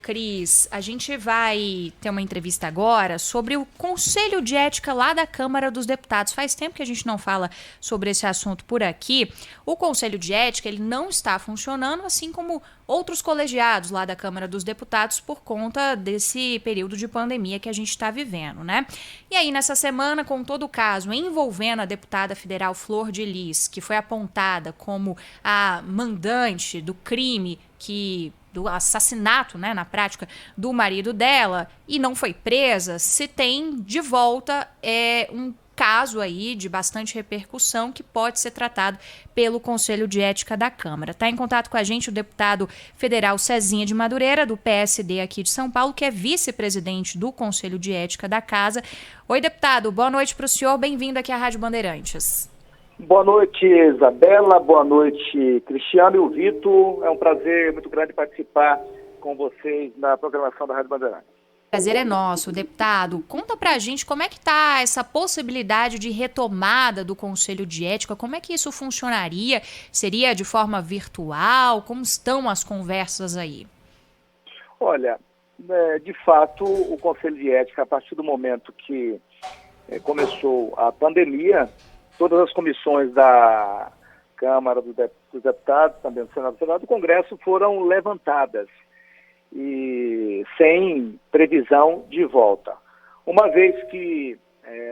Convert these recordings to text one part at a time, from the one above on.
Cris, a gente vai ter uma entrevista agora sobre o Conselho de Ética lá da Câmara dos Deputados. Faz tempo que a gente não fala sobre esse assunto por aqui. O Conselho de Ética ele não está funcionando, assim como outros colegiados lá da Câmara dos Deputados, por conta desse período de pandemia que a gente está vivendo, né? E aí, nessa semana, com todo o caso envolvendo a deputada federal Flor de Lis, que foi apontada como a mandante do crime do assassinato, né, na prática, do marido dela e não foi presa, se tem de volta um caso aí de bastante repercussão que pode ser tratado pelo Conselho de Ética da Câmara. Está em contato com a gente o deputado federal Cezinha de Madureira, do PSD aqui de São Paulo, que é vice-presidente do Conselho de Ética da Casa. Oi, deputado, boa noite para o senhor, bem-vindo aqui à Rádio Bandeirantes. Boa noite, Isabela. Boa noite, Cristiano e o Vitor. É um prazer muito grande participar com vocês na programação da Rádio Bandeirantes. Prazer é nosso, deputado. Conta pra gente como é que tá essa possibilidade de retomada do Conselho de Ética, como é que isso funcionaria? Seria de forma virtual? Como estão as conversas aí? Olha, de fato, o Conselho de Ética, a partir do momento que começou a pandemia, todas as comissões da Câmara dos Deputados, também do Senado Federal, do Congresso foram levantadas e sem previsão de volta. Uma vez que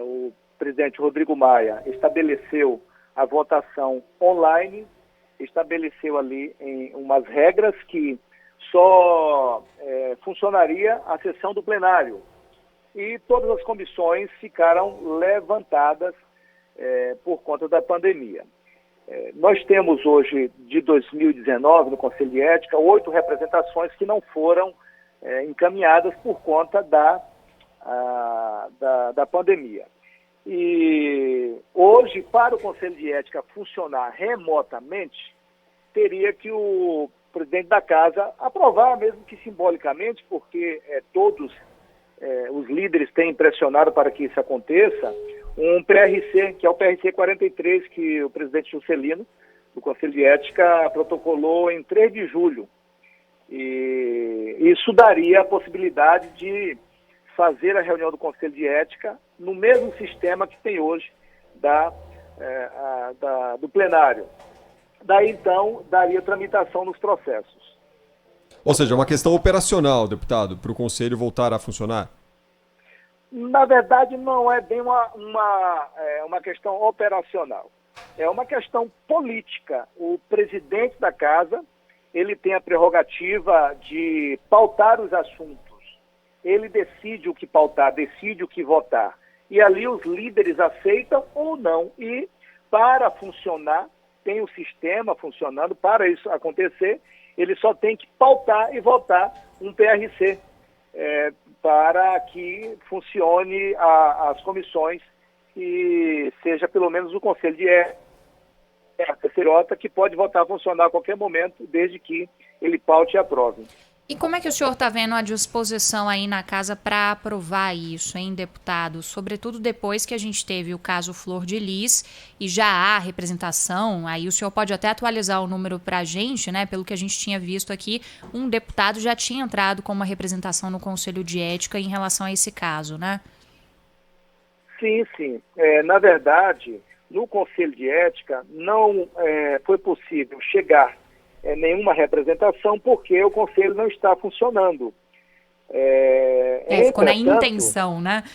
o presidente Rodrigo Maia estabeleceu a votação online, estabeleceu ali umas regras que só funcionaria a sessão do plenário. E todas as comissões ficaram levantadas por conta da pandemia. Nós temos hoje, de 2019, no Conselho de Ética, 8 representações que não foram encaminhadas por conta da pandemia. E hoje, para o Conselho de Ética funcionar remotamente, teria que o presidente da Casa aprovar, mesmo que simbolicamente, porque todos os líderes têm pressionado para que isso aconteça, um PRC, que é o PRC 43, que o presidente Juscelino, do Conselho de Ética, protocolou em 3 de julho. E isso daria a possibilidade de fazer a reunião do Conselho de Ética no mesmo sistema que tem hoje do plenário. Daí, então, daria tramitação nos processos. Ou seja, é uma questão operacional, deputado, para o Conselho voltar a funcionar? Na verdade, não é bem uma questão operacional. É uma questão política. O presidente da Casa, ele tem a prerrogativa de pautar os assuntos. Ele decide o que pautar, decide o que votar. E ali os líderes aceitam ou não. E para funcionar, tem o sistema funcionando, para isso acontecer, ele só tem que pautar e votar um PRC. Para que funcione as comissões e seja pelo menos o Conselho de Ética, a terceirota, que pode voltar a funcionar a qualquer momento, desde que ele paute e aprove. E como é que o senhor está vendo a disposição aí na casa para aprovar isso, hein, deputado? Sobretudo depois que a gente teve o caso Flor de Lis e já há representação, aí o senhor pode até atualizar o número para a gente, né? Pelo que a gente tinha visto aqui, um deputado já tinha entrado com uma representação no Conselho de Ética em relação a esse caso, né? Sim, sim. Na verdade, no Conselho de Ética não foi possível chegar nenhuma representação, porque o Conselho não está funcionando. Ficou na intenção, né?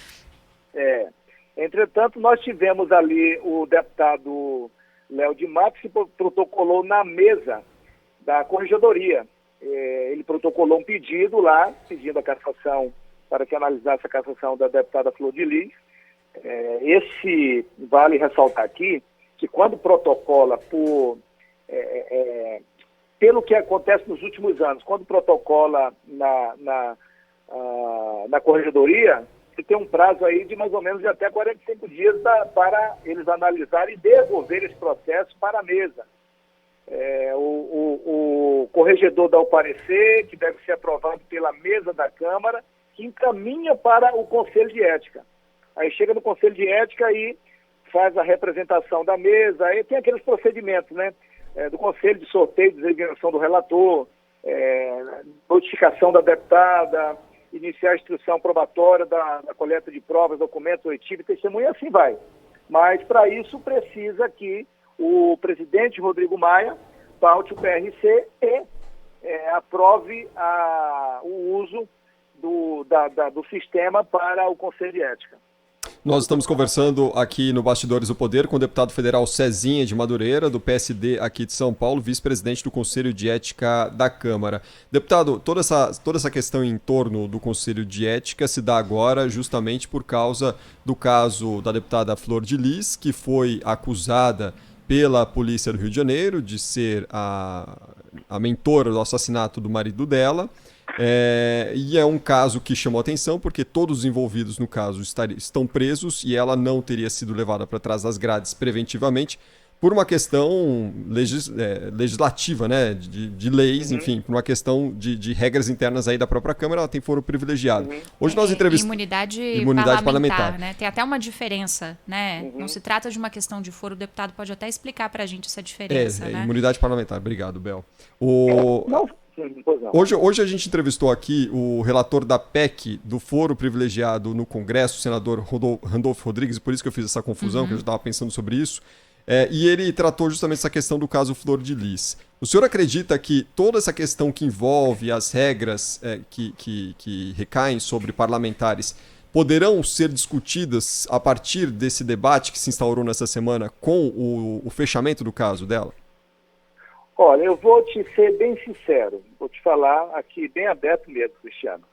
Entretanto, nós tivemos ali o deputado Léo de Matos, que protocolou na mesa da Corregedoria. Ele protocolou um pedido lá, pedindo a cassação, para que analisasse a cassação da deputada Flor de Lis. Vale ressaltar aqui, que quando protocola pelo que acontece nos últimos anos, quando protocola na Corregedoria, você tem um prazo aí de mais ou menos de até 45 dias para eles analisarem e devolver esse processo para a mesa. O corregedor dá o parecer, que deve ser aprovado pela mesa da Câmara, que encaminha para o Conselho de Ética. Aí chega no Conselho de Ética e faz a representação da mesa, aí tem aqueles procedimentos, né? Do Conselho de sorteio de designação do relator, notificação da deputada, iniciar a instrução probatória da coleta de provas, documentos, oitiva e testemunha, assim vai. Mas, para isso, precisa que o presidente Rodrigo Maia paute o PRC e aprove o uso do sistema para o Conselho de Ética. Nós estamos conversando aqui no Bastidores do Poder com o deputado federal Cezinha de Madureira, do PSD aqui de São Paulo, vice-presidente do Conselho de Ética da Câmara. Deputado, toda essa questão em torno do Conselho de Ética se dá agora justamente por causa do caso da deputada Flor de Lis, que foi acusada pela Polícia do Rio de Janeiro de ser a mentora do assassinato do marido dela. E é um caso que chamou atenção porque todos os envolvidos no caso estão presos e ela não teria sido levada para trás das grades preventivamente por uma questão legislativa, né, de leis, enfim, por uma questão de regras internas aí da própria Câmara, ela tem foro privilegiado. Hoje nós entrevistamos... Imunidade parlamentar, né? Tem até uma diferença, né? Não se trata de uma questão de foro, o deputado pode até explicar para a gente essa diferença, né? Imunidade parlamentar, obrigado, Bel. Hoje a gente entrevistou aqui o relator da PEC do foro privilegiado no Congresso, o senador Randolfo Rodrigues, por isso que eu fiz essa confusão, que eu já estava pensando sobre isso, e ele tratou justamente essa questão do caso Flor de Lis. O senhor acredita que toda essa questão que envolve as regras que recaem sobre parlamentares poderão ser discutidas a partir desse debate que se instaurou nessa semana com o fechamento do caso dela? Olha, eu vou te ser bem sincero, vou te falar aqui bem aberto mesmo, Cristiano.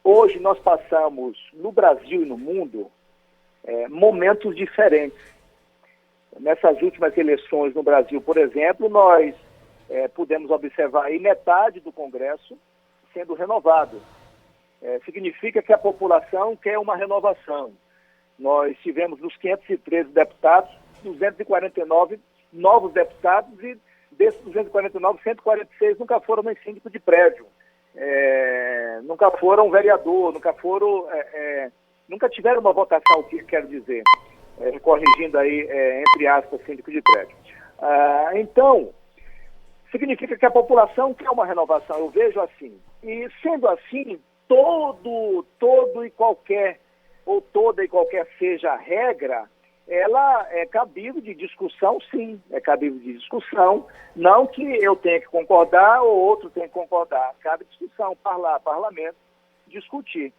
Hoje nós passamos no Brasil e no mundo momentos diferentes. Nessas últimas eleições no Brasil, por exemplo, nós pudemos observar aí metade do Congresso sendo renovado. Significa que a população quer uma renovação. Nós tivemos nos 513 deputados, 249 novos deputados e desses 249, 146 nunca foram nem síndico de prédio, nunca foram vereador, nunca tiveram uma votação, o que quero dizer, corrigindo aí, entre aspas, síndico de prédio. Então, significa que a população quer uma renovação, eu vejo assim. E sendo assim, todo e qualquer, ou toda e qualquer seja a regra, ela é cabível de discussão, sim, é cabível de discussão, não que eu tenha que concordar ou outro tenha que concordar, cabe discussão, parlamento, discutir.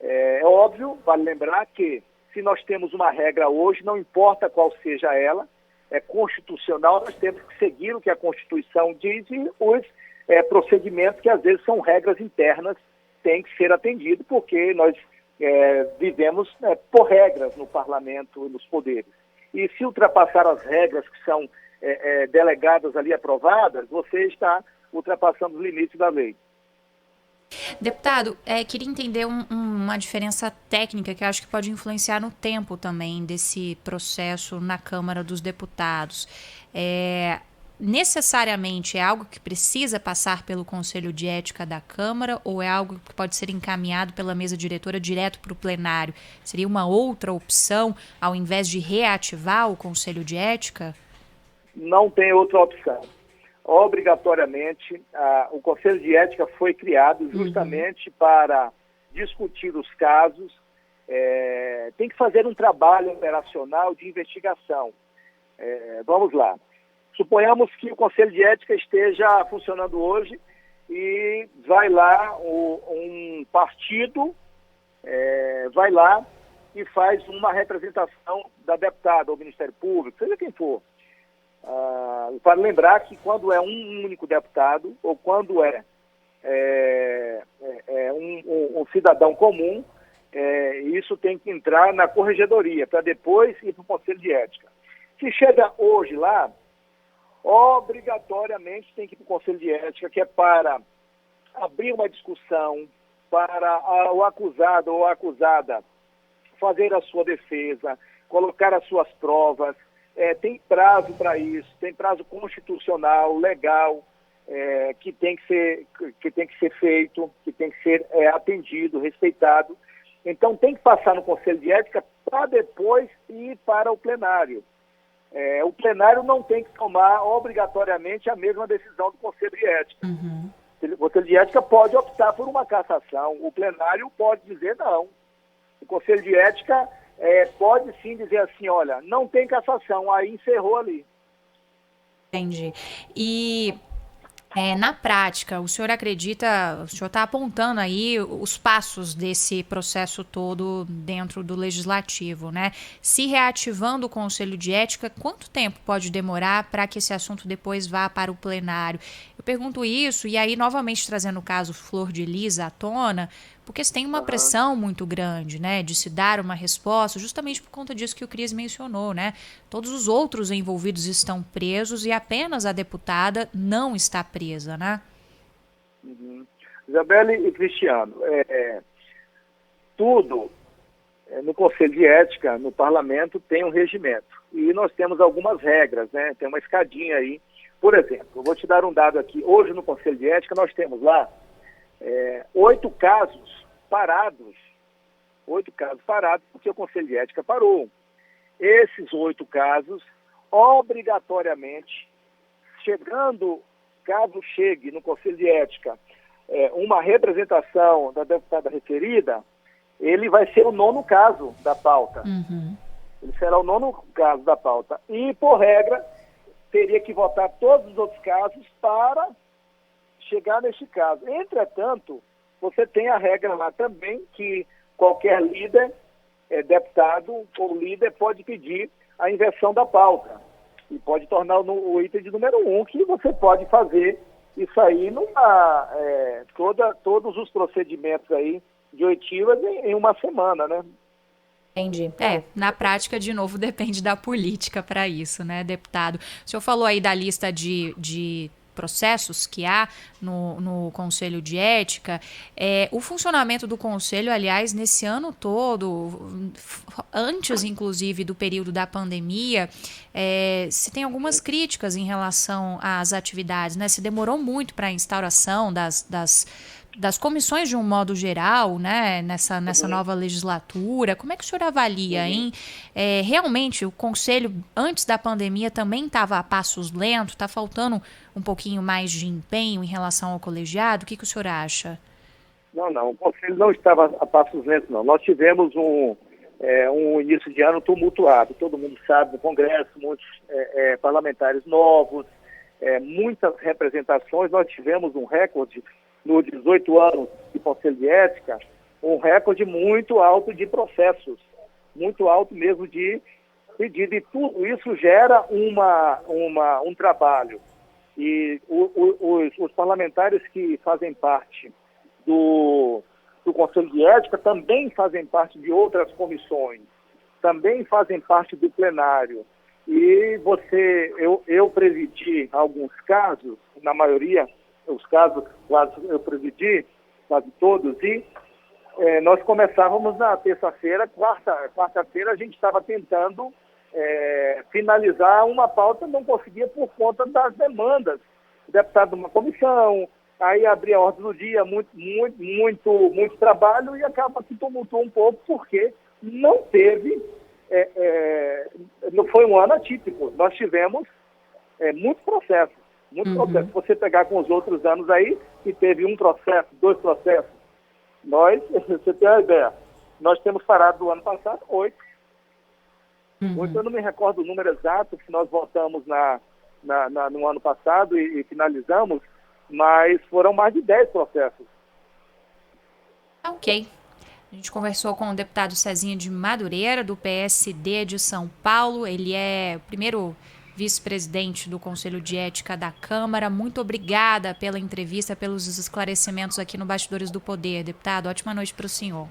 É óbvio, vale lembrar que se nós temos uma regra hoje, não importa qual seja ela, é constitucional, nós temos que seguir o que a Constituição diz e os procedimentos que às vezes são regras internas têm que ser atendidos, porque nós vivemos por regras no parlamento e nos poderes. E se ultrapassar as regras que são delegadas ali, aprovadas, você está ultrapassando os limites da lei. Deputado, queria entender uma diferença técnica que eu acho que pode influenciar no tempo também desse processo na Câmara dos Deputados. Necessariamente é algo que precisa passar pelo Conselho de Ética da Câmara ou é algo que pode ser encaminhado pela mesa diretora direto para o plenário? Seria uma outra opção ao invés de reativar o Conselho de Ética? Não tem outra opção. Obrigatoriamente, o Conselho de Ética foi criado justamente para discutir os casos, tem que fazer um trabalho operacional de investigação. Vamos lá. Suponhamos que o Conselho de Ética esteja funcionando hoje e vai lá um partido, vai lá e faz uma representação da deputada ou Ministério Público, seja quem for. Para lembrar que quando é um único deputado ou quando um cidadão comum, isso tem que entrar na corregedoria para depois ir para o Conselho de Ética. Se chega hoje lá, obrigatoriamente tem que ir para o Conselho de Ética, que é para abrir uma discussão, para o acusado ou a acusada fazer a sua defesa, colocar as suas provas. Tem prazo para isso, tem prazo constitucional, legal, que tem que ser feito, que tem que ser atendido, respeitado. Então tem que passar no Conselho de Ética para depois ir para o plenário. o plenário não tem que tomar obrigatoriamente a mesma decisão do Conselho de Ética. O Conselho de Ética pode optar por uma cassação, o plenário pode dizer não. O Conselho de Ética pode sim dizer assim, olha, não tem cassação, aí encerrou ali. Entendi. E na prática, o senhor acredita, o senhor está apontando aí os passos desse processo todo dentro do Legislativo, né? Se reativando o Conselho de Ética, quanto tempo pode demorar para que esse assunto depois vá para o plenário? Eu pergunto isso, e aí novamente trazendo o caso Flor de Lis à tona, porque se tem uma pressão muito grande, né, de se dar uma resposta, justamente por conta disso que o Cris mencionou, né? Todos os outros envolvidos estão presos e apenas a deputada não está presa, né? Isabelle e Cristiano, tudo no Conselho de Ética, no Parlamento, tem um regimento. E nós temos algumas regras, né? Tem uma escadinha aí. Por exemplo, eu vou te dar um dado aqui. Hoje no Conselho de Ética nós temos lá 8 casos parados. 8 casos parados porque o Conselho de Ética parou. Esses 8 casos, obrigatoriamente, caso chegue no Conselho de Ética uma representação da deputada referida, ele vai ser o 9º caso da pauta. Ele será o 9º caso da pauta. E, por regra, teria que votar todos os outros casos para chegar neste caso. Entretanto, você tem a regra lá também que qualquer líder, deputado ou líder, pode pedir a inversão da pauta. E pode tornar o item de número 1, que você pode fazer isso aí todos os procedimentos aí de oitivas em uma semana, né? Entendi. Na prática, de novo, depende da política para isso, né, deputado? O senhor falou aí da lista de processos que há no Conselho de Ética. O funcionamento do Conselho, aliás, nesse ano todo, antes, inclusive, do período da pandemia, se tem algumas críticas em relação às atividades, né? Se demorou muito para a instauração das comissões de um modo geral, né, nessa nova legislatura. Como é que o senhor avalia, hein? Realmente, o Conselho, antes da pandemia, também estava a passos lentos? Está faltando um pouquinho mais de empenho em relação ao colegiado? O que o senhor acha? Não, o Conselho não estava a passos lentos, não. Nós tivemos um início de ano tumultuado. Todo mundo sabe, no Congresso, muitos parlamentares novos, muitas representações. Nós tivemos um recorde nos 18 anos de Conselho de Ética, um recorde muito alto de processos, muito alto mesmo de pedido, e tudo isso gera um trabalho. E os parlamentares que fazem parte do Conselho de Ética também fazem parte de outras comissões, também fazem parte do plenário. E eu presidi alguns casos, na maioria, os casos quase eu presidi, quase todos, e nós começávamos na terça-feira, quarta-feira a gente estava tentando finalizar uma pauta, não conseguia por conta das demandas. O deputado de uma comissão, aí abria a ordem do dia, muito trabalho, e acaba que tumultuou um pouco, porque não teve, não foi um ano atípico, nós tivemos muitos processos. Processo. Se você pegar com os outros anos aí, que teve um processo, 2 processos, você tem uma ideia, nós temos parado do ano passado 8. 8, eu não me recordo o número exato, que nós votamos no ano passado e finalizamos, mas foram mais de 10 processos. Ok. A gente conversou com o deputado Cezinha de Madureira, do PSD de São Paulo. Ele é o primeiro vice-presidente do Conselho de Ética da Câmara. Muito obrigada pela entrevista, pelos esclarecimentos aqui no Bastidores do Poder, deputado. Ótima noite para o senhor.